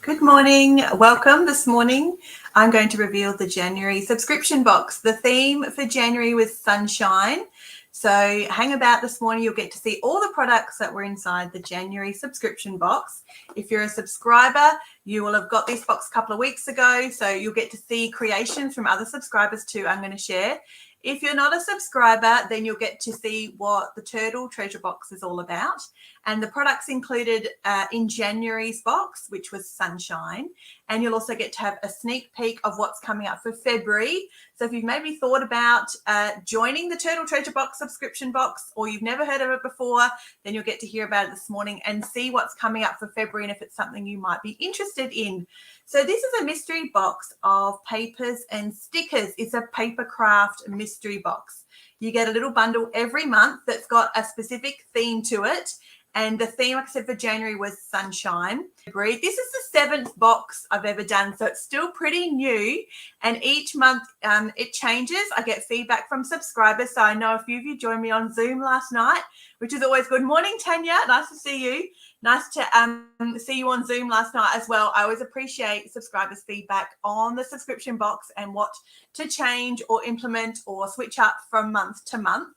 Good morning. Welcome. This morning, I'm going to reveal the January subscription box. The theme for January was sunshine. So hang about this morning. You'll get to see all the products that were inside the January subscription box. If you're a subscriber, you will have got this box a couple of weeks ago. So you'll get to see creations from other subscribers too, I'm going to share. If you're not a subscriber, then you'll get to see what the Turtle Treasure Box is all about. And the products included in January's box, which was sunshine. And you'll also get to have a sneak peek of what's coming up for February. So if you've maybe thought about joining the Turtle Treasure Box subscription box, or you've never heard of it before, then you'll get to hear about it this morning and see what's coming up for February and if it's something you might be interested in. So this is a mystery box of papers and stickers. It's a paper craft mystery box. You get a little bundle every month that's got a specific theme to it. And the theme, like I said, for January was sunshine. This is the 7th box I've ever done, so it's still pretty new. And each month it changes. I get feedback from subscribers. So I know a few of you joined me on Zoom last night, which is always good. Morning, Tanya. Nice to see you. Nice to see you on Zoom last night as well. I always appreciate subscribers' feedback on the subscription box and what to change or implement or switch up from month to month.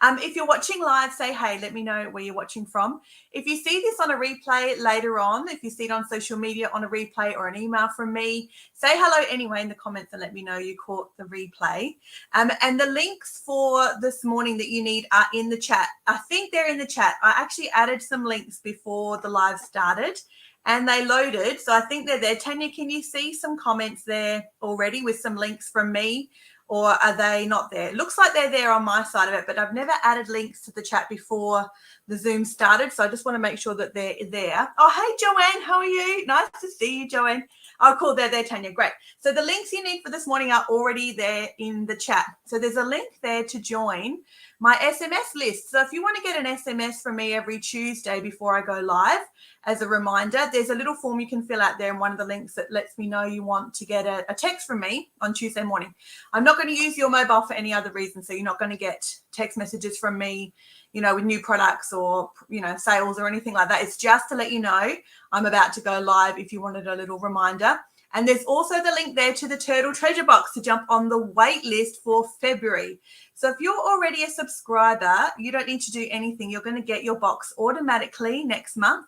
If you're watching live, say hey, let me know where you're watching from. If you see this on a replay later on, if you see it on social media on a replay or an email from me, say hello anyway in the comments and let me know you caught the replay. And the links for this morning that you need are in the chat. I think they're in the chat. I actually added some links before the live started and they loaded. So I think they're there. Tanya, can you see some comments there already with some links from me? Or are they not there? It looks like they're there on my side of it, but I've never added links to the chat before the Zoom started. So I just want to make sure that they're there. Oh, hey, Joanne, how are you? Nice to see you, Joanne. Oh, cool, they're there, Tanya. Great. So the links you need for this morning are already there in the chat. So there's a link there to join my SMS list. So if you want to get an SMS from me every Tuesday before I go live, as a reminder, there's a little form you can fill out there, and one of the links that lets me know you want to get a text from me on Tuesday morning. I'm not going to use your mobile for any other reason, so you're not going to get text messages from me, you know, with new products or, you know, sales or anything like that. It's just to let you know I'm about to go live if you wanted a little reminder. And there's also the link there to the Turtle Treasure Box to jump on the wait list for February. So if you're already a subscriber, you don't need to do anything. You're going to get your box automatically next month.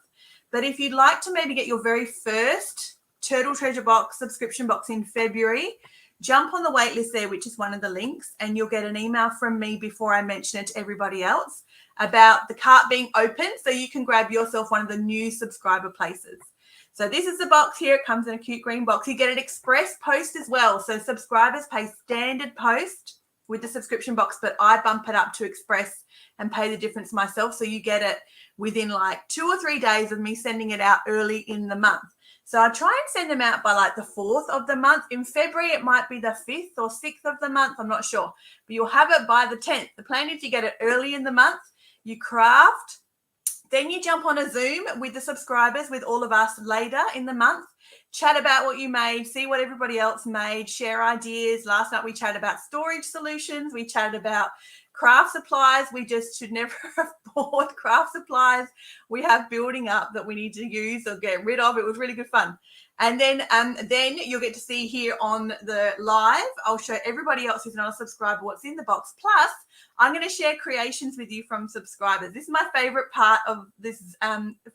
But if you'd like to maybe get your very first Turtle Treasure Box subscription box in February, jump on the wait list there, which is one of the links, and you'll get an email from me before I mention it to everybody else about the cart being open so you can grab yourself one of the new subscriber places. So this is the box here. It comes in a cute green box. You get an express post as well. So subscribers pay standard post with the subscription box, but I bump it up to express and pay the difference myself. So you get it within like 2 or 3 days of me sending it out early in the month. So I try and send them out by like the 4th of the month. In February, it might be the 5th or 6th of the month. I'm not sure, but you'll have it by the 10th. The plan is you get it early in the month, you craft, then you jump on a Zoom with the subscribers, with all of us later in the month, chat about what you made, see what everybody else made, share ideas. Last night we chatted about storage solutions. We chatted about craft supplies. We just should never have bought craft supplies we have building up that we need to use or get rid of. It was really good fun. And then you'll get to see here on the live, I'll show everybody else who's not a subscriber what's in the box. Plus, I'm going to share creations with you from subscribers. This is my favorite part of this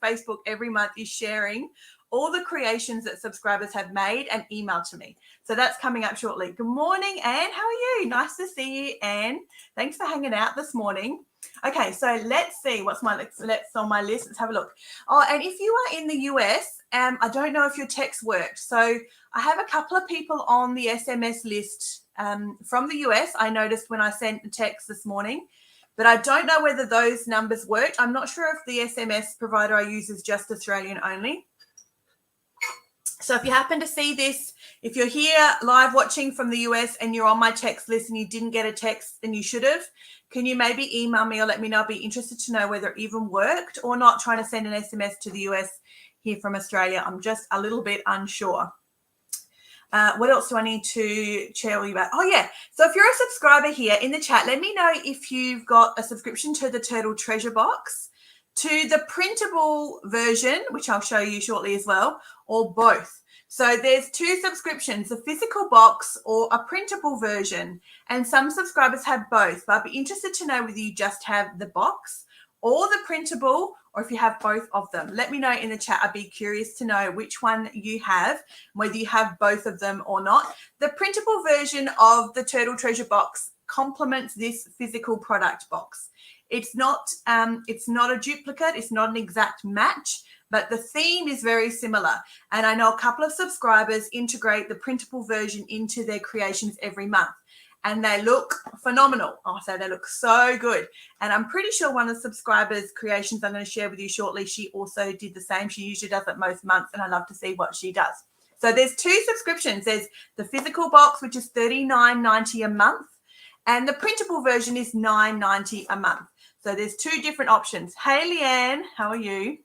Facebook every month, is sharing all the creations that subscribers have made and emailed to me. So that's coming up shortly. Good morning, Anne. How are you? Nice to see you, Anne. Thanks for hanging out this morning. Okay, so let's see what's on my list. Let's have a look. Oh, and if you are in the US, I don't know if your text worked. So I have a couple of people on the SMS list from the US. I noticed when I sent the text this morning, but I don't know whether those numbers worked. I'm not sure if the SMS provider I use is just Australian only. So if you happen to see this, if you're here live watching from the US and you're on my text list and you didn't get a text and you should have, can you maybe email me or let me know? I'd be interested to know whether it even worked or not, trying to send an SMS to the US here from Australia. I'm just a little bit unsure. What else do I need to share with you about? Oh, yeah. So if you're a subscriber here in the chat, let me know if you've got a subscription to the Turtle Treasure Box. to the printable version, which I'll show you shortly as well, or both. So there's two subscriptions, a physical box or a printable version. And some subscribers have both, but I'd be interested to know whether you just have the box or the printable, or if you have both of them. Let me know in the chat. I'd be curious to know which one you have, whether you have both of them or not. The printable version of the Turtle Treasure box complements this physical product box. It's not a duplicate. It's not an exact match, but the theme is very similar. And I know a couple of subscribers integrate the printable version into their creations every month, and they look phenomenal. I'll say they look so good. And I'm pretty sure one of the subscribers' creations I'm going to share with you shortly, she also did the same. She usually does it most months, and I love to see what she does. So there's two subscriptions. There's the physical box, which is $39.90 a month, and the printable version is $9.90 a month. So there's two different options. Hey, Leanne, how are you?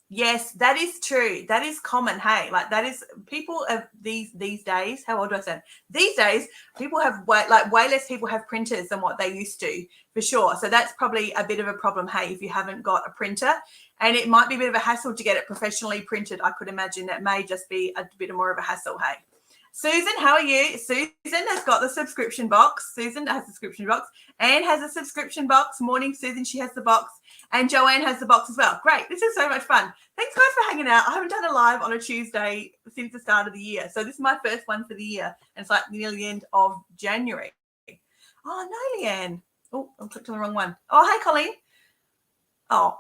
Yes, that is true. That is common. Hey, like that is people of these days. How old do I sound? These days, people have way less people have printers than what they used to, for sure. So that's probably a bit of a problem. Hey, if you haven't got a printer, and it might be a bit of a hassle to get it professionally printed. I could imagine that may just be a bit more of a hassle. Hey. Susan, how are you? Susan has got the subscription box. Susan has the subscription box. Anne has a subscription box. Morning, Susan. She has the box. And Joanne has the box as well. Great. This is so much fun. Thanks, guys, for hanging out. I haven't done a live on a Tuesday since the start of the year. So this is my first one for the year. And it's like nearly the end of January. Oh, no, Leanne. Oh, I clicked on the wrong one. Oh, hey, Colleen. Oh,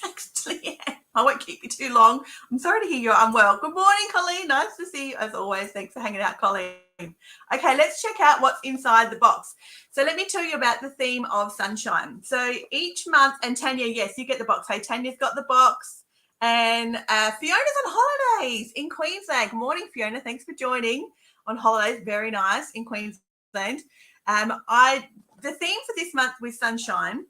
actually, yeah. I won't keep you too long. I'm sorry to hear you're unwell. Good morning, Colleen. Nice to see you as always. Thanks for hanging out, Colleen. Okay, let's check out what's inside the box. So let me tell you about the theme of sunshine. So each month, and Tanya, yes, you get the box. Hey, Tanya's got the box. And Fiona's on holidays in Queensland. Good morning, Fiona. Thanks for joining on holidays. Very nice in Queensland. The theme for this month was sunshine.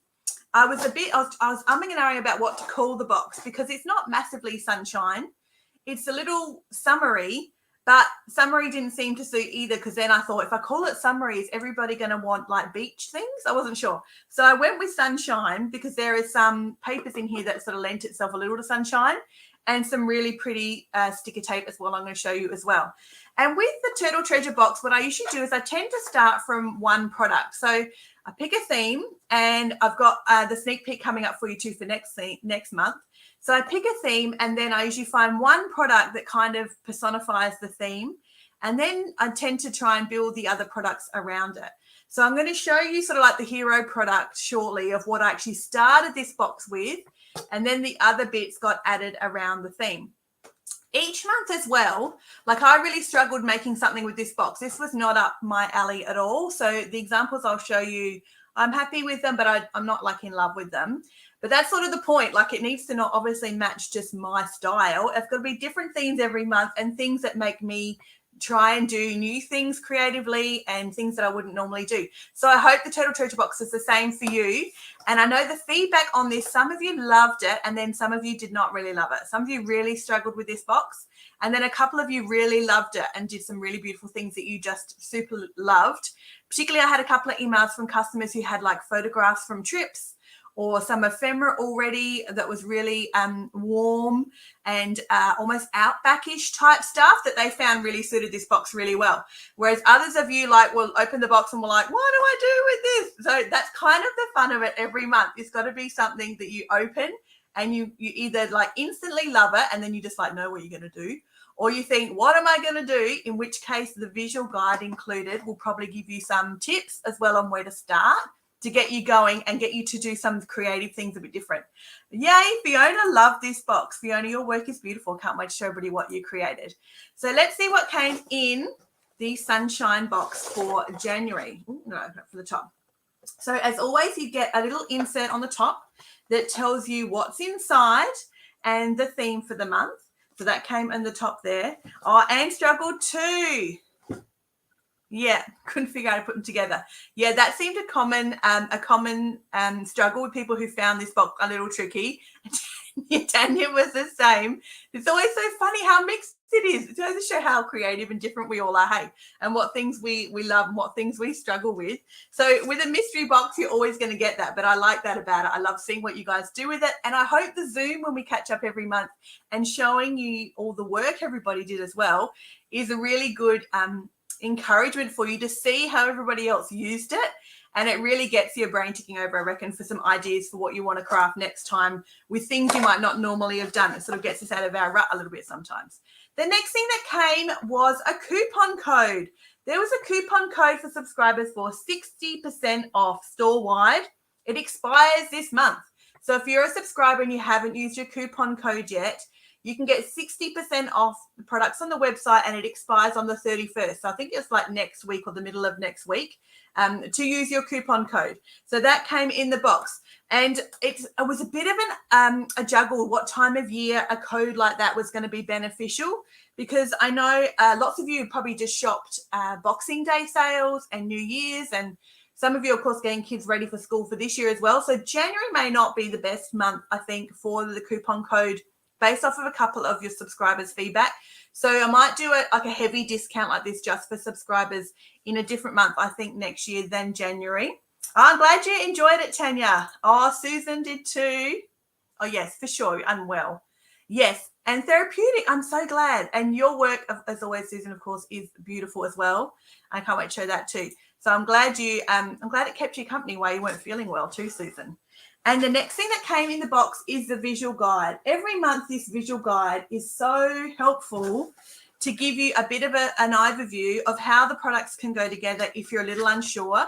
I was umming and ahhing about what to call the box because it's not massively sunshine. It's a little summery, but summery didn't seem to suit either because then I thought if I call it summery, is everybody going to want like beach things? I wasn't sure. So I went with sunshine because there is some papers in here that sort of lent itself a little to sunshine and some really pretty sticker tape as well I'm going to show you as well. And with the Turtle Treasure box, what I usually do is I tend to start from one product. So I pick a theme, and I've got the sneak peek coming up for you too for next month. So I pick a theme, and then I usually find one product that kind of personifies the theme, and then I tend to try and build the other products around it. So I'm going to show you sort of like the hero product shortly of what I actually started this box with, and then the other bits got added around the theme. Each month as well, like I really struggled making something with this box. This was not up my alley at all. So the examples I'll show you, I'm happy with them, but I'm not like in love with them. But that's sort of the point. Like it needs to not obviously match just my style. It's got to be different themes every month and things that make me try and do new things creatively and things that I wouldn't normally do. So I hope the Turtle Treasure box is the same for you. And I know the feedback on this, some of you loved it and then some of you did not really love it. Some of you really struggled with this box. And then a couple of you really loved it and did some really beautiful things that you just super loved. Particularly, I had a couple of emails from customers who had like photographs from trips or some ephemera already that was really warm and almost outbackish type stuff that they found really suited this box really well. Whereas others of you like will open the box and were like, what do I do with this? So that's kind of the fun of it every month. It's got to be something that you open and you either like instantly love it and then you just like know what you're going to do. Or you think, what am I going to do? In which case the visual guide included will probably give you some tips as well on where to start to get you going and get you to do some creative things a bit different. Yay, Fiona, love this box. Fiona, your work is beautiful. Can't wait to show everybody what you created. So let's see what came in the Sunshine box for January. Ooh, no, not for the top. So as always, you get a little insert on the top that tells you what's inside and the theme for the month. So that came in the top there. Oh, Anne struggled too. Yeah, couldn't figure out how to put them together. Yeah, that seemed a common struggle with people who found this box a little tricky. Tanya was the same. It's always so funny how mixed it is. It goes to show how creative and different we all are, hey, and what things we love and what things we struggle with. So with a mystery box, you're always going to get that, but I like that about it. I love seeing what you guys do with it, and I hope the Zoom, when we catch up every month and showing you all the work everybody did as well, is a really good encouragement for you to see how everybody else used it. And it really gets your brain ticking over, I reckon, for some ideas for what you want to craft next time with things you might not normally have done. It sort of gets us out of our rut a little bit sometimes. The next thing that came was a coupon code. There was a coupon code for subscribers for 60% off store-wide. It expires this month. So if you're a subscriber and you haven't used your coupon code yet, you can get 60% off the products on the website, and it expires on the 31st. So I think it's like next week or the middle of next week to use your coupon code. So that came in the box. And it was a bit of a juggle what time of year a code like that was going to be beneficial, because I know lots of you probably just shopped Boxing Day sales and New Year's, and some of you, of course, getting kids ready for school for this year as well. So January may not be the best month, I think, for the coupon code based off of a couple of your subscribers' feedback. So I might do like a heavy discount like this just for subscribers in a different month, I think, next year than January. I'm glad you enjoyed it, Tanya. Oh, Susan did too. Oh, yes, for sure. Unwell. Yes. And therapeutic. I'm so glad. And your work, as always, Susan, of course, is beautiful as well. I can't wait to show that too. So I'm glad it kept you company while you weren't feeling well too, Susan. And the next thing that came in the box is the visual guide. Every month, this visual guide is so helpful to give you a bit of an overview of how the products can go together if you're a little unsure,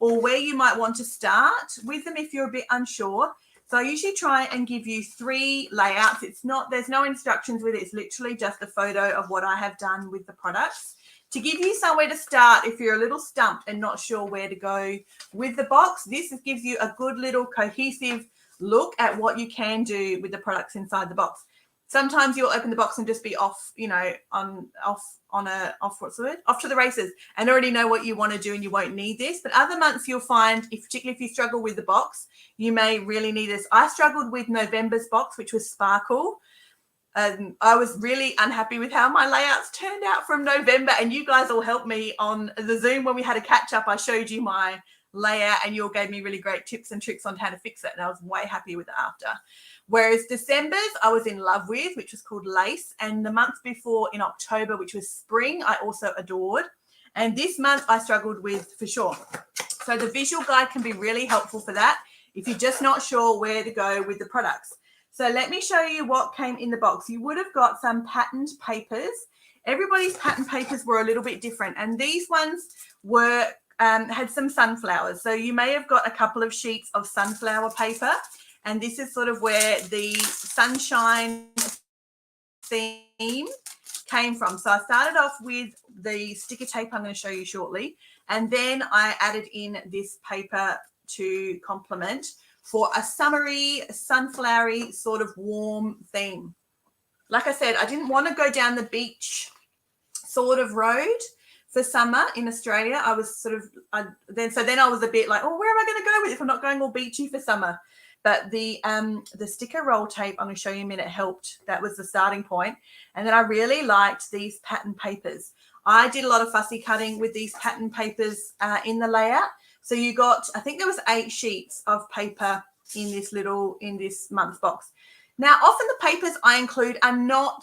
or where you might want to start with them if you're a bit unsure. So I usually try and give you 3 layouts. There's no instructions with it. It's literally just a photo of what I have done with the products to give you somewhere to start if you're a little stumped and not sure where to go with the box. This gives you a good little cohesive look at what you can do with the products inside the box. Sometimes you'll open the box and just be off to the races and already know what you want to do, and you won't need this. But other months you'll find, particularly if you struggle with the box, you may really need this. I struggled with November's box, which was Sparkle. I was really unhappy with how my layouts turned out from November, and you guys all helped me on the Zoom when we had a catch up. I showed you my layout and you all gave me really great tips and tricks on how to fix it, and I was way happy with it after. Whereas December's I was in love with, which was called Lace, and the month before in October, which was Spring, I also adored, and this month I struggled with for sure. So the visual guide can be really helpful for that if you're just not sure where to go with the products. So let me show you what came in the box. You would have got some patterned papers. Everybody's pattern papers were a little bit different, and these ones were had some sunflowers. So you may have got a couple of sheets of sunflower paper, and this is sort of where the sunshine theme came from. So I started off with the sticker tape I'm going to show you shortly, and then I added in this paper to complement for a summery, sunflowery sort of warm theme. Like I said, I didn't want to go down the beach sort of road for summer in Australia. I was then I was a bit like, oh, where am I going to go with it if I'm not going all beachy for summer? But the sticker roll tape I'm going to show you in a minute helped. That was the starting point. And then I really liked these pattern papers. I did a lot of fussy cutting with these pattern papers in the layout. So you got, I think there was 8 sheets of paper in this month's box. Now, often the papers I include are not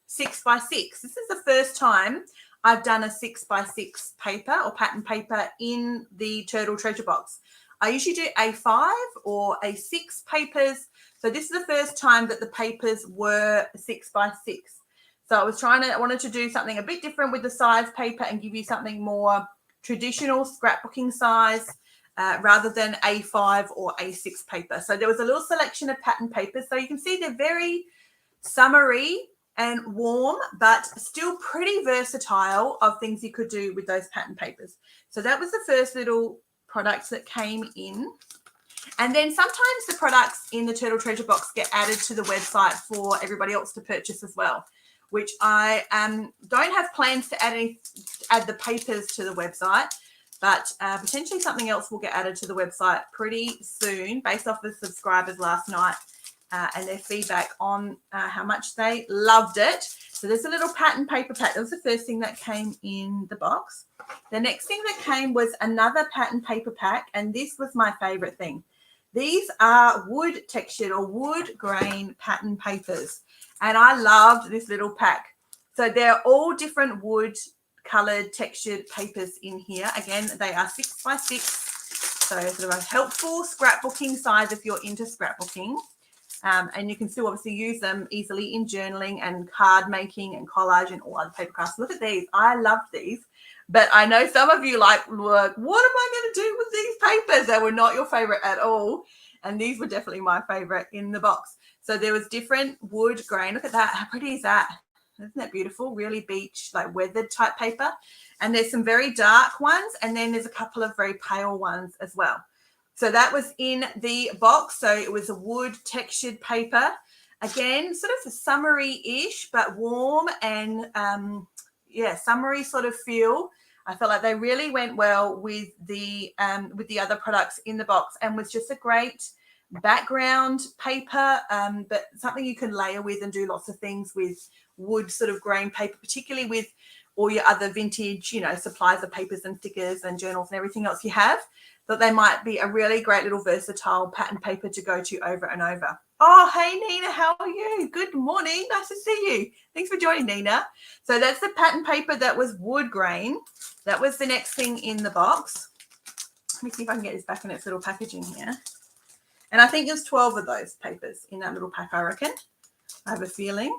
6x6. This is the first time I've done a 6x6 paper or pattern paper in the Turtle Treasure Box. I usually do A5 or A6 papers. So this is the first time that the papers were 6x6. So I wanted to do something a bit different with the size paper and give you something more traditional scrapbooking size rather than A5 or A6 paper. So there was a little selection of pattern papers. So you can see they're very summery and warm, but still pretty versatile of things you could do with those pattern papers. So that was the first little products that came in. And then sometimes the products in the Turtle Treasure Box get added to the website for everybody else to purchase as well. which I don't have plans to add the papers to the website, but potentially something else will get added to the website pretty soon based off the subscribers last night and their feedback on how much they loved it. So there's a little pattern paper pack. That was the first thing that came in the box. The next thing that came was another pattern paper pack, and this was my favorite thing. These are wood textured or wood grain pattern papers, and I loved this little pack. So they're all different wood colored textured papers in here. Again, they are 6 by 6, so sort of a helpful scrapbooking size if you're into scrapbooking. And you can still obviously use them easily in journaling and card making and collage and all other paper crafts. Look at these. I love these. But I know some of you like, look, what am I going to do with these papers? They were not your favorite at all. And these were definitely my favorite in the box. So there was different wood grain. Look at that. How pretty is that? Isn't that beautiful? Really beach, like weathered type paper. And there's some very dark ones. And then there's a couple of very pale ones as well. So that was in the box. So it was a wood textured paper. Again, sort of a summery-ish, but warm and, summery sort of feel. I felt like they really went well with the other products in the box, and was just a great background paper, but something you can layer with and do lots of things with wood sort of grain paper, particularly with all your other vintage, supplies of papers and stickers and journals and everything else you have. That they might be a really great little versatile pattern paper to go to over and over. Oh, hey, Nina, how are you? Good morning. Nice to see you. Thanks for joining, Nina. So that's the pattern paper that was wood grain. That was the next thing in the box. Let me see if I can get this back in its little packaging here. And I think there's 12 of those papers in that little pack, I reckon. I have a feeling.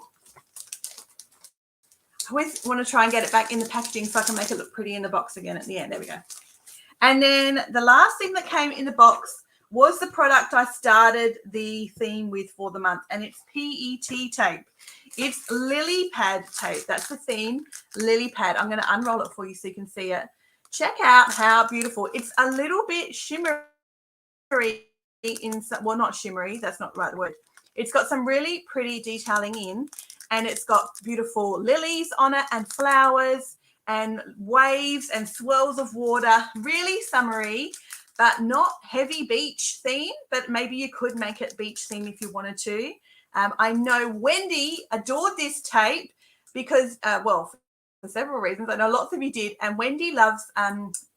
I always want to try and get it back in the packaging so I can make it look pretty in the box again at the end. There we go. And then the last thing that came in the box was the product I started the theme with for the month, and it's PET tape. It's lily pad tape. That's the theme, lily pad. I'm going to unroll it for you so you can see it. Check out how beautiful. It's a little bit shimmery well, not shimmery. That's not the right word. It's got some really pretty detailing in, and it's got beautiful lilies on it and flowers and waves and swirls of water, really summery, but not heavy beach theme, but maybe you could make it beach theme if you wanted to. I know Wendy adored this tape because, for several reasons. I know lots of you did. And Wendy loves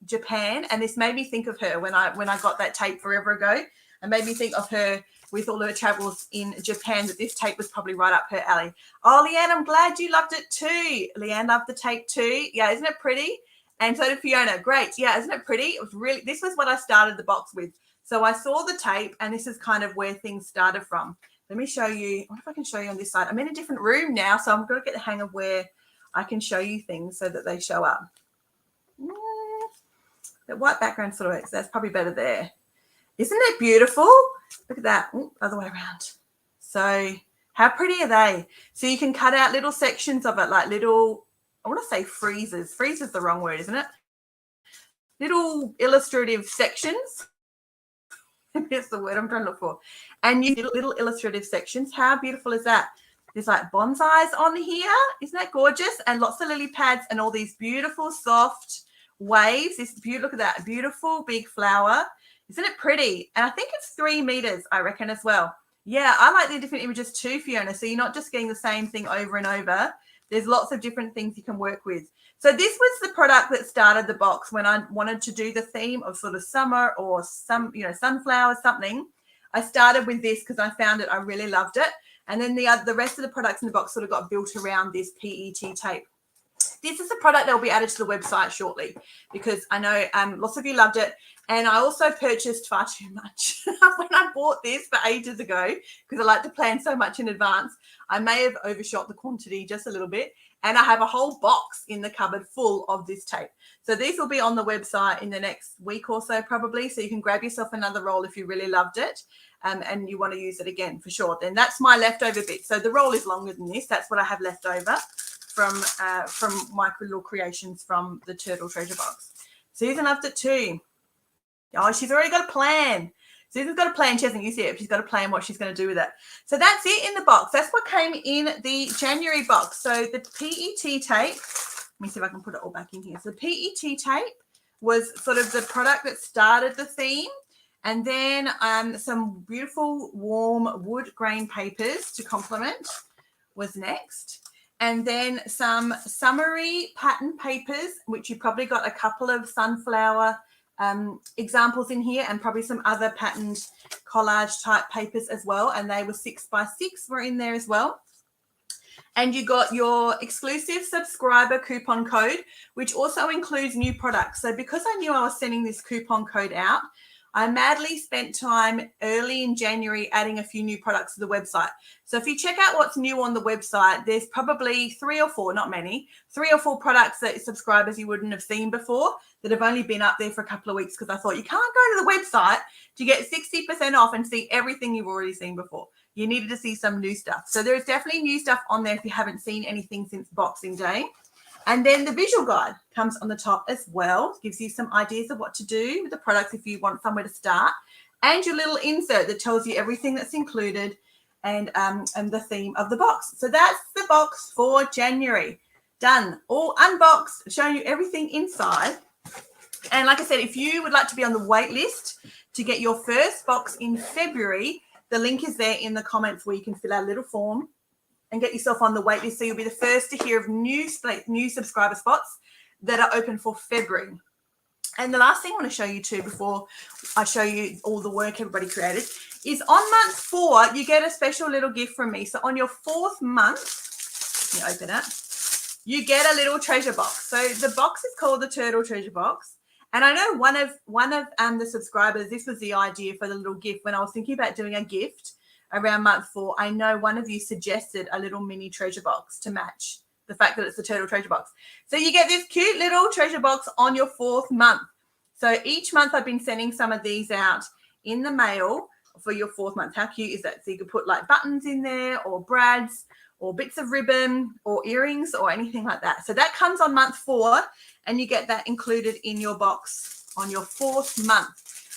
Japan, and this made me think of her when I got that tape forever ago. It made me think of her with all her travels in Japan, that this tape was probably right up her alley. Oh, Leanne, I'm glad you loved it too. Leanne loved the tape too. Yeah, isn't it pretty? And so did Fiona. Great. Yeah, isn't it pretty? It was really, this was what I started the box with. So I saw the tape, and this is kind of where things started from. Let me show you. What if I can show you on this side? I'm in a different room now, so I'm going to get the hang of where I can show you things so that they show up. The white background sort of works. That's probably better there. Isn't it beautiful? Look at that. Ooh, other way around. So how pretty are they? So you can cut out little sections of it, like little, I want to say freezes. Freeze is the wrong word, isn't it? Little illustrative sections. That's the word I'm trying to look for. And you little illustrative sections. How beautiful is that? There's like bonsais on here. Isn't that gorgeous? And lots of lily pads and all these beautiful soft waves. This beautiful, look at that, beautiful big flower. Isn't it pretty? And I think it's 3 meters, I reckon, as well. Yeah, I like the different images too, Fiona. So you're not just getting the same thing over and over. There's lots of different things you can work with. So this was the product that started the box when I wanted to do the theme of sort of summer or some, sunflowers, something. I started with this because I found it. I really loved it. And then the rest of the products in the box sort of got built around this PET tape. This is a product that will be added to the website shortly because I know lots of you loved it. And I also purchased far too much when I bought this for ages ago because I like to plan so much in advance. I may have overshot the quantity just a little bit. And I have a whole box in the cupboard full of this tape. So these will be on the website in the next week or so probably. So you can grab yourself another roll if you really loved it and you want to use it again for sure. Then that's my leftover bit. So the roll is longer than this. That's what I have left over from my little creations from the Turtle Treasure Box. Susan loved it too. Oh, she's already got a plan. Susan's got a plan. She hasn't used it yet. She's got a plan what she's going to do with it. So that's it in the box. That's what came in the January box. So the PET tape, let me see if I can put it all back in here. So the PET tape was sort of the product that started the theme. And then some beautiful warm wood grain papers to complement was next. And then some summary pattern papers, which you probably got a couple of sunflower examples in here, and probably some other patterned collage type papers as well. And they were 6x6 were in there as well. And you got your exclusive subscriber coupon code, which also includes new products. So because I knew I was sending this coupon code out, I madly spent time early in January adding a few new products to the website. So if you check out what's new on the website, there's probably 3 or 4, not many, 3 or 4 products that subscribers you wouldn't have seen before that have only been up there for a couple of weeks, because I thought you can't go to the website to get 60% off and see everything you've already seen before. You needed to see some new stuff. So there's definitely new stuff on there if you haven't seen anything since Boxing Day. And then the visual guide comes on the top as well. Gives you some ideas of what to do with the products if you want somewhere to start. And your little insert that tells you everything that's included and the theme of the box. So that's the box for January. Done. All unboxed, showing you everything inside. And like I said, if you would like to be on the wait list to get your first box in February, the link is there in the comments where you can fill out a little form and get yourself on the wait list, so you'll be the first to hear of new subscriber spots that are open for February. And the last thing I want to show you too, before I show you all the work everybody created, is on month 4, you get a special little gift from me. So on your 4th month, you open it, you get a little treasure box. So the box is called the Turtle Treasure Box. And I know one of the subscribers, this was the idea for the little gift. When I was thinking about doing a gift around month 4, I know one of you suggested a little mini treasure box to match the fact that it's the Turtle Treasure Box. So you get this cute little treasure box on your 4th month. So each month I've been sending some of these out in the mail for your 4th month. How cute is that? So you could put like buttons in there, or brads, or bits of ribbon, or earrings, or anything like that. So that comes on month 4, and you get that included in your box on your 4th month.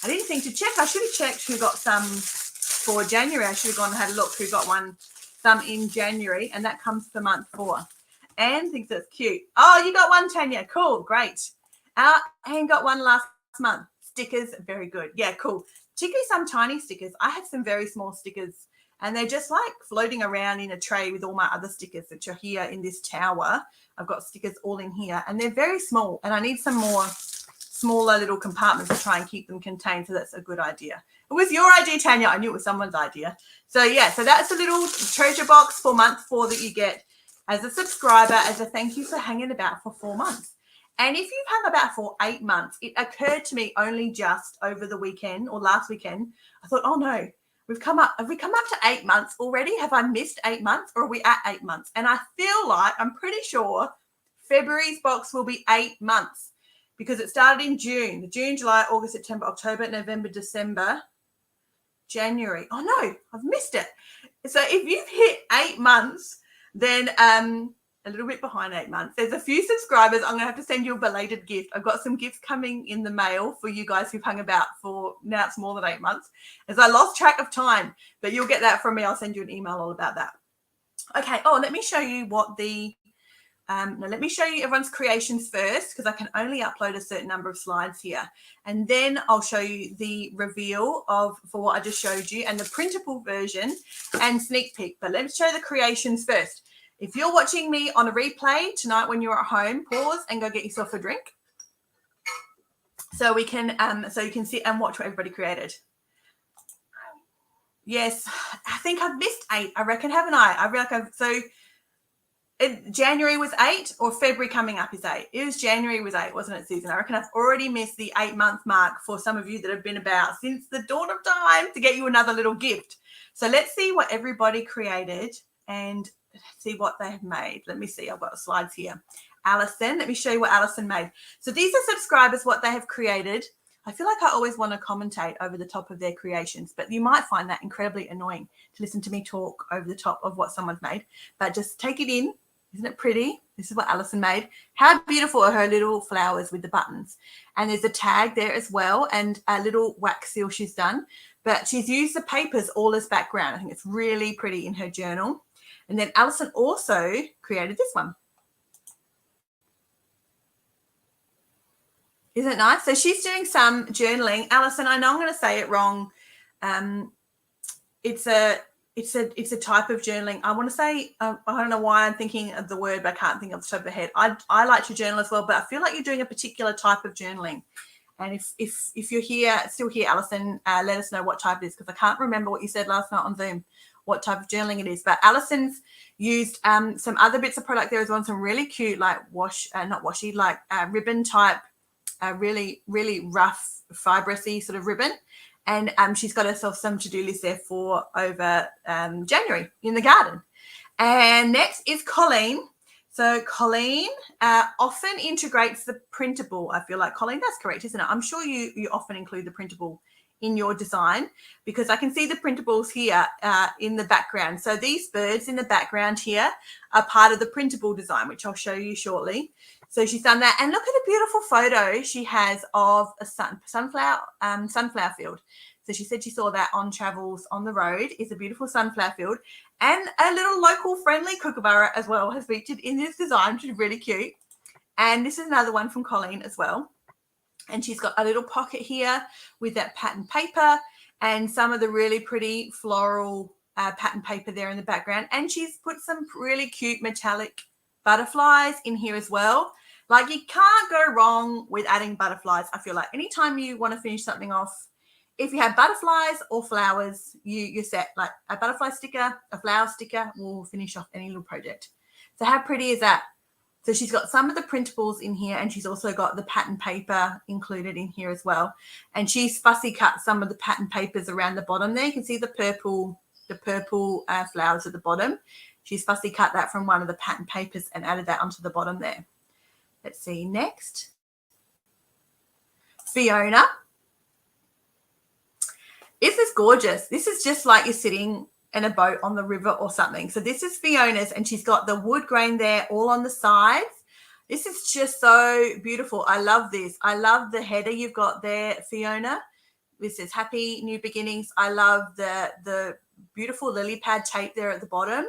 I didn't think to check. I should have checked who got some for January. I should have gone and had a look who got some in January, and that comes for month 4. Anne thinks that's cute. Oh, you got one, Tanya. Cool, great. Anne got one last month. Stickers, very good. Yeah, cool. Particularly some tiny stickers. I have some very small stickers, and they're just like floating around in a tray with all my other stickers that are here in this tower. I've got stickers all in here, and they're very small, and I need some more smaller little compartments to try and keep them contained. So that's a good idea. It was your idea, Tanya. I knew it was someone's idea. So yeah, so that's a little treasure box for month 4 that you get as a subscriber, as a thank you for hanging about for 4 months. And if you've hung about for 8 months, it occurred to me only just over the weekend or last weekend. I thought, oh no, have we come up to 8 months already? Have I missed 8 months, or are we at 8 months? And I feel like, I'm pretty sure February's box will be 8 months, because it started in June, July, August, September, October, November, December, January. Oh no, I've missed it. So if you've hit 8 months, then a little bit behind 8 months. There's a few subscribers. I'm going to have to send you a belated gift. I've got some gifts coming in the mail for you guys who've hung about for, now it's more than 8 months, as I lost track of time, but you'll get that from me. I'll send you an email all about that. Okay. Oh, let me show you what the, let me show you everyone's creations first, because I can only upload a certain number of slides here. And then I'll show you the reveal for what I just showed you, and the printable version and sneak peek. But let's show the creations first. If you're watching me on a replay tonight when you're at home, pause and go get yourself a drink, so we can so you can sit and watch what everybody created. Yes, I think I've missed 8. I reckon, haven't I? I reckon so. January was 8, or February coming up is 8? It was January was 8, wasn't it, Susan? I reckon I've already missed the 8-month mark for some of you that have been about since the dawn of time to get you another little gift. So let's see what everybody created and see what they have made. Let me see. I've got the slides here. Alison, let me show you what Alison made. So these are subscribers, what they have created. I feel like I always want to commentate over the top of their creations, but you might find that incredibly annoying to listen to me talk over the top of what someone's made. But just take it in. Isn't it pretty? This is what Alison made. How beautiful are her little flowers with the buttons. And there's a tag there as well, and a little wax seal she's done. but she's used the papers all as background. I think it's really pretty in her journal. And then Alison also created this one. Isn't it nice? So she's doing some journaling. Alison, I know I'm going to say it wrong. It's a type of journaling. I want to say, I don't know why I'm thinking of the word, but I can't think of the top of the head. I like to journal as well, but I feel like you're doing a particular type of journaling. And if you're here, still here, Alison, let us know what type it is, because I can't remember what you said last night on Zoom, what type of journaling it is. But Alison's used some other bits of product there as well, some really cute, like ribbon type, really, really rough, fibrous-y sort of ribbon. And she's got herself some to-do list there for over January in the garden. And next is Colleen. So Colleen often integrates the printable. I feel like, Colleen, that's correct, isn't it? I'm sure you often include the printable in your design, because I can see the printables here in the background. So these birds in the background here are part of the printable design, which I'll show you shortly. So she's done that. And look at a beautiful photo she has of a sunflower field. So she said she saw that on travels on the road. Is a beautiful sunflower field. And a little local friendly kookaburra as well has featured in this design, which is really cute. And this is another one from Colleen as well. And she's got a little pocket here with that pattern paper and some of the really pretty floral pattern paper there in the background. And she's put some really cute metallic butterflies in here as well. Like, you can't go wrong with adding butterflies. I feel like anytime you want to finish something off, if you have butterflies or flowers, you're set. Like a butterfly sticker, a flower sticker will finish off any little project. So how pretty is that? So she's got some of the printables in here, and she's also got the pattern paper included in here as well. And she's fussy cut some of the pattern papers around the bottom there. You can see the purple flowers at the bottom. She's fussy cut that from one of the pattern papers and added that onto the bottom there. Let's see, next. Fiona. This is gorgeous. This is just like you're sitting in a boat on the river or something. So this is Fiona's, and she's got the wood grain there all on the sides. This is just so beautiful. I love this. I love the header you've got there, Fiona. This says Happy New Beginnings. I love the beautiful lily pad tape there at the bottom,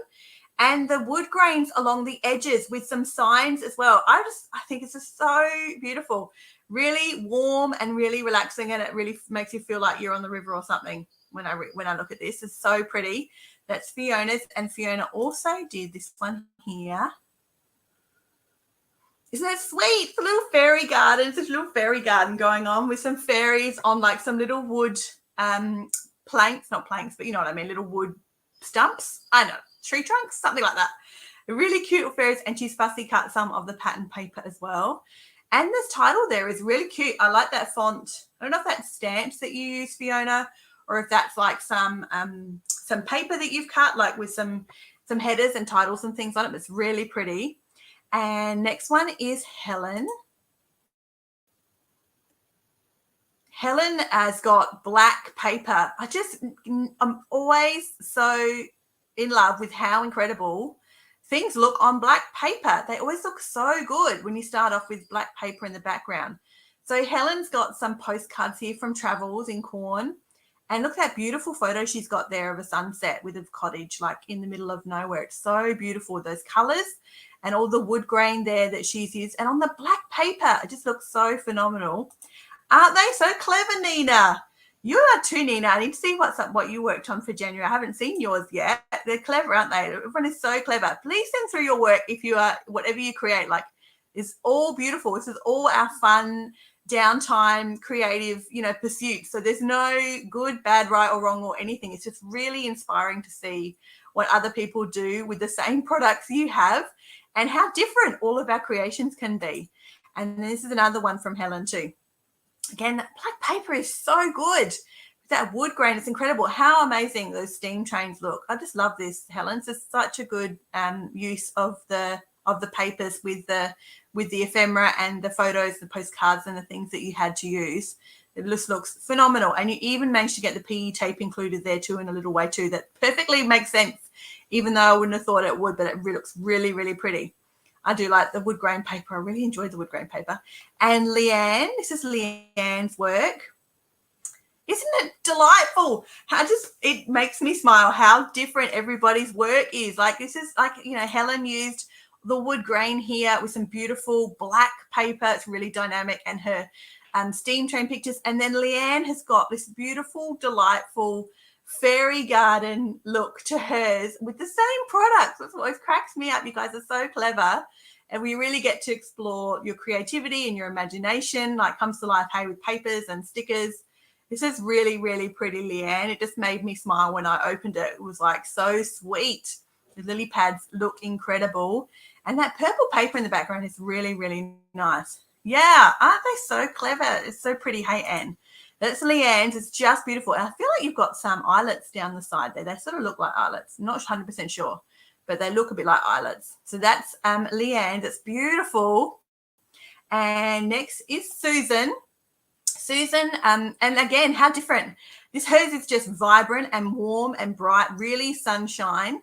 and the wood grains along the edges with some signs as well. I think it's just so beautiful. Really warm and really relaxing, and it really makes you feel like you're on the river or something when I look at this. It's so pretty. That's Fiona's, and Fiona also did this one here. Isn't that sweet? It's a little fairy garden. It's a little fairy garden going on with some fairies on like some little wood planks, not planks, but you know what I mean, little wood stumps. I know, tree trunks, something like that. Really cute little fairies, and she's fussy cut some of the pattern paper as well. And this title there is really cute. I like that font. I don't know if that's stamps that you use, Fiona, or if that's like some paper that you've cut, like with some headers and titles and things on it. It's really pretty. And next one is Helen. Helen has got black paper. I'm always so in love with how incredible things look on black paper. They always look so good when you start off with black paper in the background. So Helen's got some postcards here from travels in Corn. And look at that beautiful photo she's got there of a sunset with a cottage like in the middle of nowhere. It's so beautiful with those colours and all the wood grain there that she's used. And on the black paper, it just looks so phenomenal. Aren't they so clever, Nina? You are too, Nina. I need to see what you worked on for January. I haven't seen yours yet. They're clever, aren't they? Everyone is so clever. Please send through your work if you are, whatever you create. Like, it's all beautiful. This is all our fun, downtime, creative, pursuits. So there's no good, bad, right, or wrong or anything. It's just really inspiring to see what other people do with the same products you have and how different all of our creations can be. And this is another one from Helen too. Again, that black paper is so good. That wood grain, it's incredible. How amazing those steam trains look. I just love this, Helen. It's such a good use of the papers with the ephemera and the photos, the postcards and the things that you had to use. It just looks phenomenal. And you even managed to get the PE tape included there too in a little way too. That perfectly makes sense, even though I wouldn't have thought it would, but it looks really, really pretty. I do like the wood grain paper. I really enjoyed the wood grain paper. And Leanne, this is Leanne's work. Isn't it delightful? It makes me smile how different everybody's work is. Like this is like, Helen used the wood grain here with some beautiful black paper. It's really dynamic, and her steam train pictures. And then Leanne has got this beautiful, delightful fairy garden look to hers with the same products. That's what always cracks me up. You guys are so clever. And we really get to explore your creativity and your imagination, like comes to life, hey, with papers and stickers. This is really, really pretty, Leanne. It just made me smile when I opened it. It was like so sweet. The lily pads look incredible. And that purple paper in the background is really, really nice. Yeah, aren't they so clever? It's so pretty. Hey, Anne. That's Leanne's. It's just beautiful. And I feel like you've got some eyelets down the side there. They sort of look like eyelets. I'm not 100% sure, but they look a bit like eyelets. So that's Leanne's. It's beautiful. And next is Susan. Susan, and again, how different. Hers is just vibrant and warm and bright, really sunshine.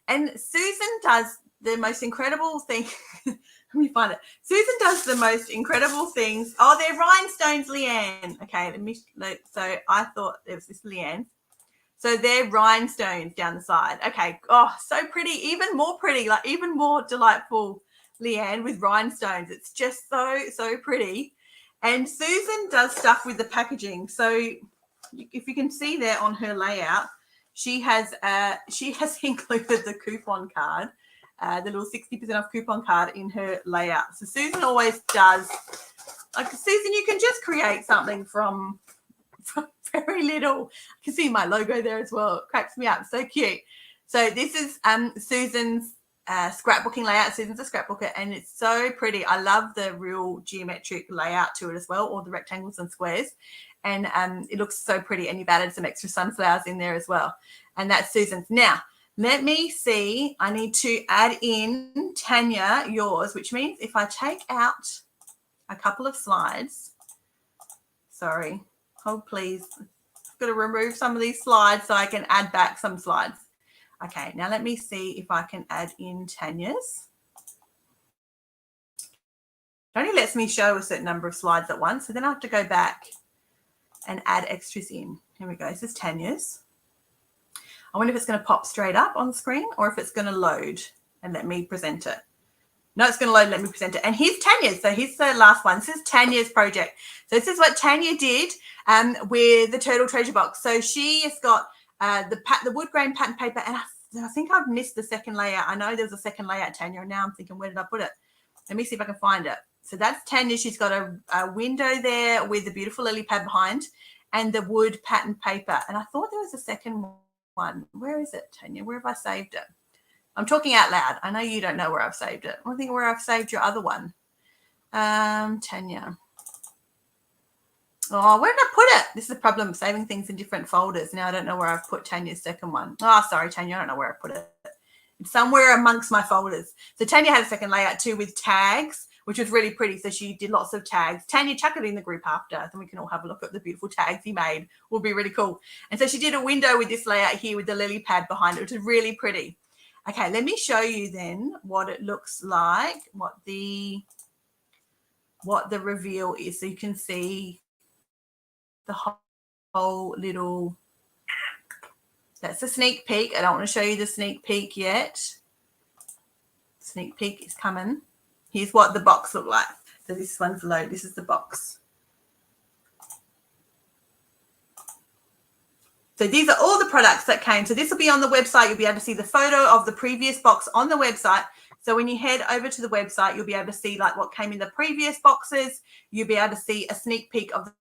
And Susan does the most incredible thing. Let me find it. Susan does the most incredible things. Oh, they're rhinestones, Leanne. Okay, so I thought it was this Leanne. So they're rhinestones down the side. Okay. Oh, so pretty. Even more pretty, like even more delightful, Leanne, with rhinestones. It's just so pretty. And Susan does stuff with the packaging. So if you can see there on her layout, she has included the coupon card, the little 60% off coupon card in her layout. So Susan always does, like, Susan, you can just create something from very little. I can see my logo there as well. It cracks me up. So cute. So this is Susan's scrapbooking layout. Susan's a scrapbooker, and it's so pretty. I love the real geometric layout to it as well, all the rectangles and squares, and it looks so pretty. And you've added some extra sunflowers in there as well, and that's Susan's. Now let me see, I need to add in Tanya, yours, which means if I take out a couple of slides, sorry, hold please, I've got to remove some of these slides so I can add back some slides. Okay, now let me see if I can add in Tanya's. It only lets me show a certain number of slides at once, so then I have to go back and add extras in. Here we go. This is Tanya's. I wonder if it's going to pop straight up on screen or if it's going to load and let me present it. No, it's going to load and let me present it. And here's Tanya's. So here's the last one. This is Tanya's project. So this is what Tanya did with the Turtle Treasure Box. So she has got the wood grain pattern paper, and I think I've missed the second layout. I know there was a second layout, Tanya, and now I'm thinking, where did I put it? Let me see if I can find it. So that's Tanya. She's got a window there with the beautiful lily pad behind and the wood pattern paper. And I thought there was a second one. Where is it, Tanya? Where have I saved it? I'm talking out loud. I know you don't know where I've saved it. I think where I've saved your other one. Tanya. Oh, where did I put it? This is the problem, saving things in different folders. Now I don't know where I've put Tanya's second one. Oh, sorry, Tanya. I don't know where I put it. It's somewhere amongst my folders. So Tanya had a second layout too with tags, which was really pretty. So she did lots of tags. Tanya, chuck it in the group after, then we can all have a look at the beautiful tags you made. Will be really cool. And so she did a window with this layout here with the lily pad behind it, which is really pretty. Okay, let me show you then what it looks like, what the reveal is, so you can see the whole little, that's a sneak peek. I don't want to show you the sneak peek yet. Sneak peek is coming. Here's what the box looked like. So this one's low. This is the box. So these are all the products that came. So this will be on the website. You'll be able to see the photo of the previous box on the website. So when you head over to the website, you'll be able to see like what came in the previous boxes. You'll be able to see a sneak peek of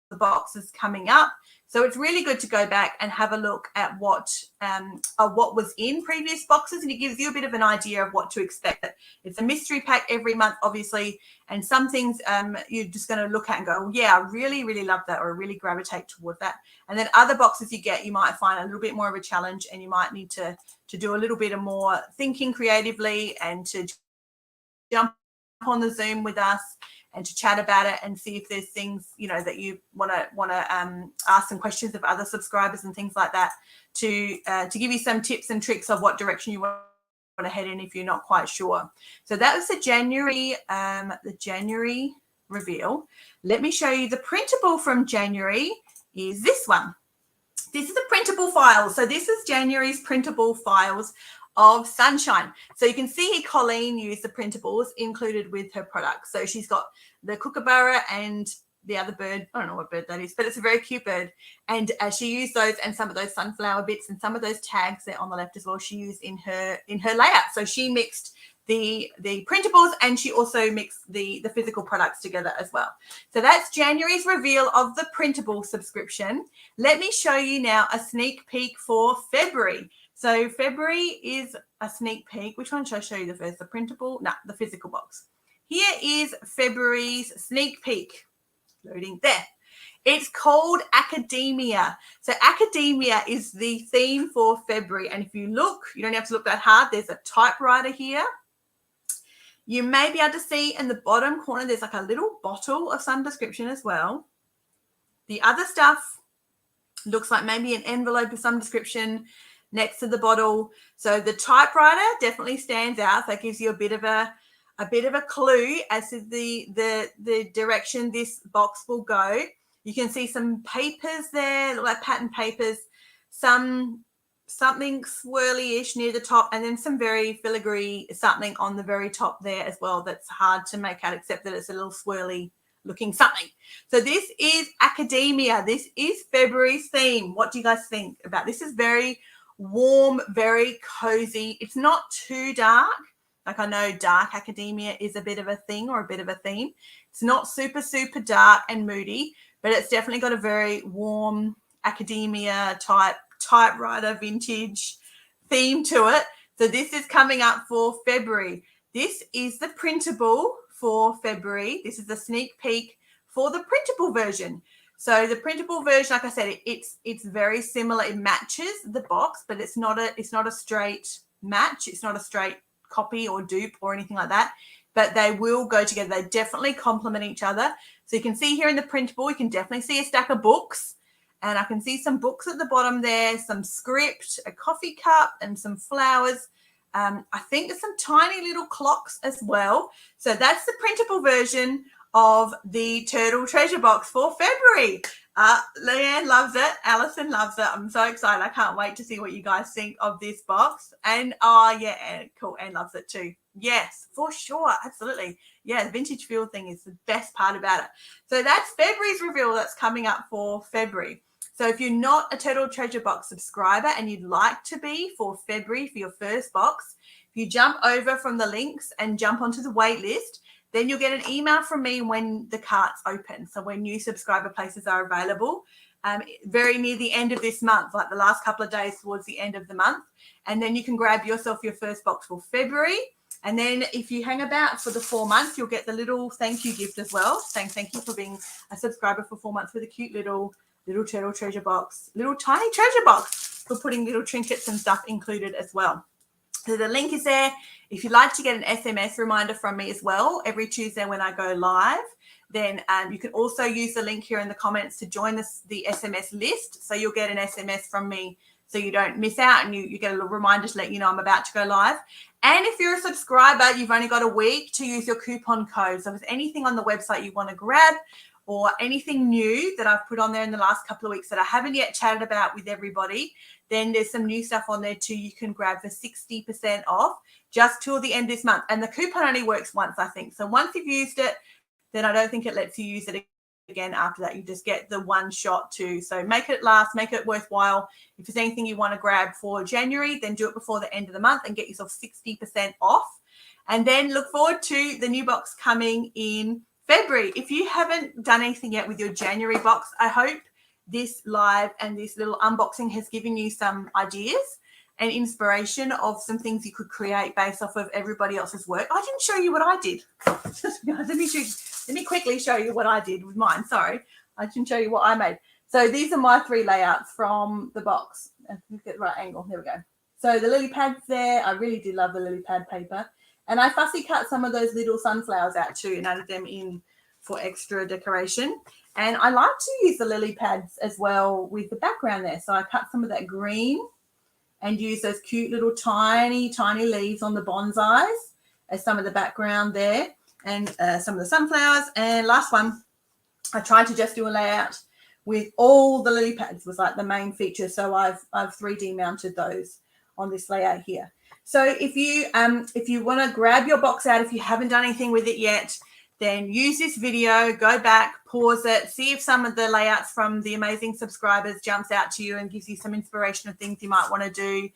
the boxes coming up. So it's really good to go back and have a look at what was in previous boxes, and it gives you a bit of an idea of what to expect. It's a mystery pack every month, obviously, and some things you're just going to look at and go, oh, yeah, I really, really love that, or I really gravitate toward that. And then other boxes you get, you might find a little bit more of a challenge, and you might need to do a little bit of more thinking creatively and to jump on the Zoom with us and to chat about it and see if there's things, you know, that you want to ask some questions of other subscribers and things like that to give you some tips and tricks of what direction you want to head in if you're not quite sure. So that was the January reveal. Let me show you the printable from January is this one. This is a printable file. So this is January's printable files of Sunshine. So you can see here Colleen used the printables included with her products. So she's got the kookaburra and the other bird. I don't know what bird that is, but it's a very cute bird. And she used those and some of those sunflower bits and some of those tags there on the left as well. She used in her layout. So she mixed the printables and she also mixed the physical products together as well. So that's January's reveal of the printable subscription. Let me show you now a sneak peek for February. So February is a sneak peek. Which one should I show you the first? The printable? No, the physical box. Here is February's sneak peek. Loading there. It's called Academia. So Academia is the theme for February. And if you look, you don't have to look that hard. There's a typewriter here. You may be able to see in the bottom corner, there's like a little bottle of some description as well. The other stuff looks like maybe an envelope of some description next to the bottle. So the typewriter definitely stands out. That gives you a bit of a clue as to the direction this box will go. You can see some papers there, look like pattern papers, something swirly-ish near the top, and then some very filigree something on the very top there as well that's hard to make out, except that it's a little swirly looking something. So this is Academia. This is February's theme. What do you guys think about this? Is very warm, very cozy. It's not too dark. Like I know dark academia is a bit of a thing or a bit of a theme. It's not super, super dark and moody, but it's definitely got a very warm academia typewriter vintage theme to it. So this is coming up for February. This is the printable for February. This is the sneak peek for the printable version. So the printable version, like I said, it's very similar. It matches the box, but it's not a straight match. It's not a straight copy or dupe or anything like that, but they will go together. They definitely complement each other. So you can see here in the printable, you can definitely see a stack of books, and I can see some books at the bottom there, some script, a coffee cup, and some flowers. I think there's some tiny little clocks as well. So that's the printable version of the Turtle Treasure Box for February. Leanne loves it. Alison loves it. I'm so excited. I can't wait to see what you guys think of this box. And yeah, cool. Anne loves it too. Yes, for sure. Absolutely. Yeah, the vintage feel thing is the best part about it. So that's February's reveal that's coming up for February. So if you're not a Turtle Treasure Box subscriber and you'd like to be for February for your first box, if you jump over from the links and jump onto the wait list, then you'll get an email from me when the carts open. So when new subscriber places are available, very near the end of this month, like the last couple of days towards the end of the month. And then you can grab yourself your first box for February. And then if you hang about for the 4 months, you'll get the little thank you gift as well, saying thank you for being a subscriber for 4 months with a cute little Turtle Treasure Box, little tiny treasure box for putting little trinkets and stuff included as well. So the link is there. If you'd like to get an SMS reminder from me as well, every Tuesday when I go live, then you can also use the link here in the comments to join the SMS list. So you'll get an SMS from me so you don't miss out, and you get a little reminder to let you know I'm about to go live. And if you're a subscriber, you've only got a week to use your coupon code. So if there's anything on the website you want to grab or anything new that I've put on there in the last couple of weeks that I haven't yet chatted about with everybody, then there's some new stuff on there too you can grab for 60% off just till the end of this month. And the coupon only works once, I think. So once you've used it, then I don't think it lets you use it again after that. You just get the one shot too. So make it last, make it worthwhile. If there's anything you want to grab for January, then do it before the end of the month and get yourself 60% off. And then look forward to the new box coming in February. If you haven't done anything yet with your January box, I hope this live and this little unboxing has given you some ideas and inspiration of some things you could create based off of everybody else's work. I didn't show you what I did. Let me quickly show you what I did with mine. Sorry, I didn't show you what I made. So these are my 3 layouts from the box. Let's get the right angle. There we go. So the lily pads there. I really did love the lily pad paper. And I fussy cut some of those little sunflowers out too and added them in for extra decoration. And I like to use the lily pads as well with the background there. So I cut some of that green and use those cute little tiny, tiny leaves on the bonsais as some of the background there, and some of the sunflowers. And last one, I tried to just do a layout with all the lily pads was like the main feature. So I've 3D mounted those on this layout here. So if you want to grab your box out, if you haven't done anything with it yet, then use this video, go back, pause it, see if some of the layouts from the amazing subscribers jumps out to you and gives you some inspiration of things you might want to do.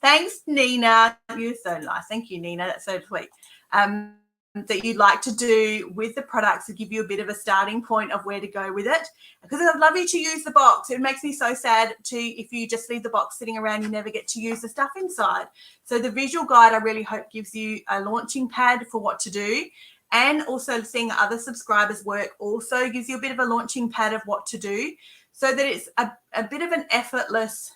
Thanks, Nina. You're so nice. Thank you, Nina. That's so sweet. That you'd like to do with the products to give you a bit of a starting point of where to go with it. Because I'd love you to use the box. It makes me so sad if you just leave the box sitting around, you never get to use the stuff inside. So the visual guide, I really hope, gives you a launching pad for what to do. And also seeing other subscribers work also gives you a bit of a launching pad of what to do, so that it's a bit of an effortless,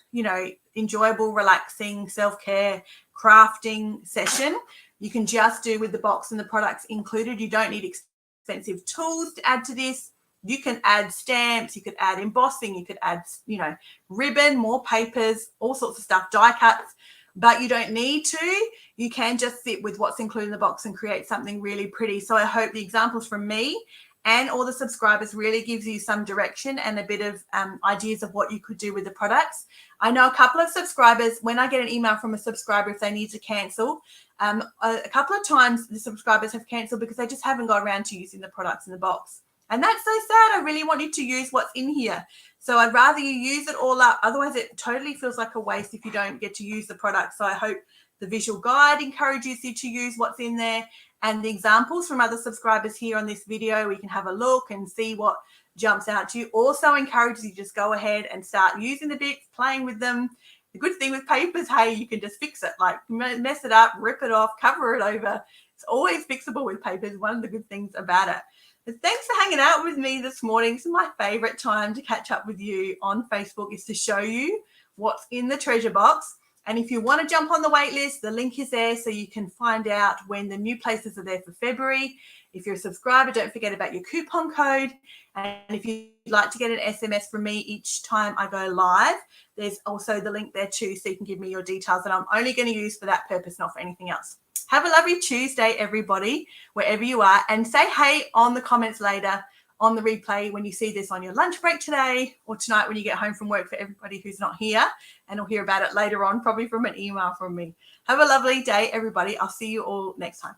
enjoyable, relaxing, self-care, crafting session. You can just do with the box and the products included. You don't need expensive tools to add to this. You can add stamps, you could add embossing, you could add, ribbon, more papers, all sorts of stuff, die cuts, but you don't need to. You can just sit with what's included in the box and create something really pretty. So I hope the examples from me and all the subscribers really gives you some direction and a bit of ideas of what you could do with the products. I know a couple of subscribers, when I get an email from a subscriber if they need to cancel, a couple of times the subscribers have cancelled because they just haven't got around to using the products in the box. And that's so sad. I really want you to use what's in here. So I'd rather you use it all up. Otherwise, it totally feels like a waste if you don't get to use the product. So I hope the visual guide encourages you to use what's in there. And the examples from other subscribers here on this video, we can have a look and see what jumps out to you. Also encourages you to just go ahead and start using the bits, playing with them. The good thing with papers, hey, you can just fix it, like mess it up, rip it off, cover it over. It's always fixable with papers. One of the good things about it. But thanks for hanging out with me this morning. It's my favorite time to catch up with you on Facebook, is to show you what's in the treasure box. And if you want to jump on the wait list, the link is there so you can find out when the new places are there for February. If you're a subscriber, don't forget about your coupon code. And if you'd like to get an SMS from me each time I go live, there's also the link there too, so you can give me your details. And I'm only going to use for that purpose, not for anything else. Have a lovely Tuesday, everybody, wherever you are. And say hey on the comments later on the replay when you see this on your lunch break today or tonight when you get home from work, for everybody who's not here, and will hear about it later on, probably from an email from me. Have a lovely day, everybody. I'll see you all next time.